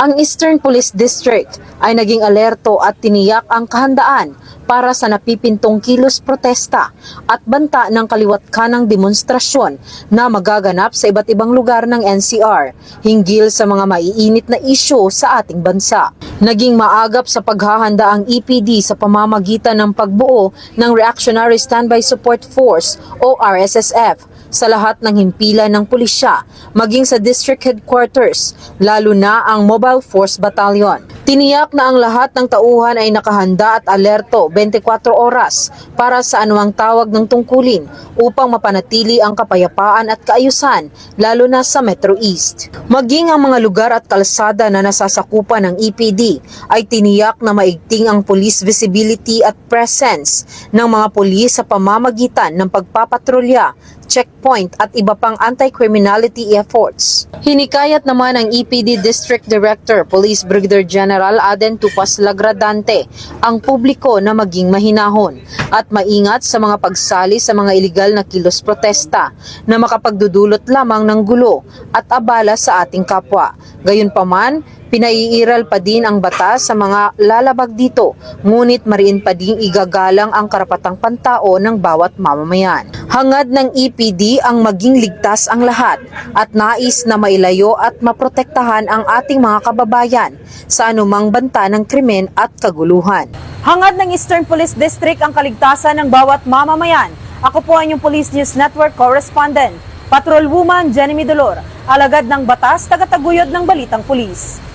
Ang Eastern Police District ay naging alerto at tiniyak ang kahandaan para sa napipintong kilos protesta at banta ng kaliwat kanang demonstrasyon na magaganap sa iba't ibang lugar ng NCR hinggil sa mga maiinit na isyu sa ating bansa. Naging maagap sa paghahanda ang EPD sa pamamagitan ng pagbuo ng Reactionary Standby Support Force o RSSF sa lahat ng himpilan ng pulisya, maging sa district headquarters, lalo na ang Mobile Force Battalion. Tiniyak na ang lahat ng tauhan ay nakahanda at alerto 24 oras para sa anuang tawag ng tungkulin upang mapanatili ang kapayapaan at kaayusan, lalo na sa Metro East. Maging ang mga lugar at kalsada na nasasakupan ng EPD ay tiniyak na maigting ang police visibility at presence ng mga pulis sa pamamagitan ng pagpapatrolya, checkpoint at iba pang anti-criminality efforts. Hinikayat naman ng EPD District Director, Police Brigadier General Aden Tupas Lagradante ang publiko na maging mahinahon at maingat sa mga pagsali sa mga iligal na kilos protesta na makapagdudulot lamang ng gulo at abala sa ating kapwa. Gayunpaman, pinaiiral pa din ang batas sa mga lalabag dito, ngunit mariin pa din igagalang ang karapatang pantao ng bawat mamamayan. Hangad ng EPD ang maging ligtas ang lahat at nais na mailayo at maprotektahan ang ating mga kababayan sa anumang banta ng krimen at kaguluhan. Hangad ng Eastern Police District ang kaligtasan ng bawat mamamayan. Ako po ang inyong Police News Network Correspondent, Patrol Woman Jenny Dolor, alagad ng batas, tagataguyod ng Balitang Pulis.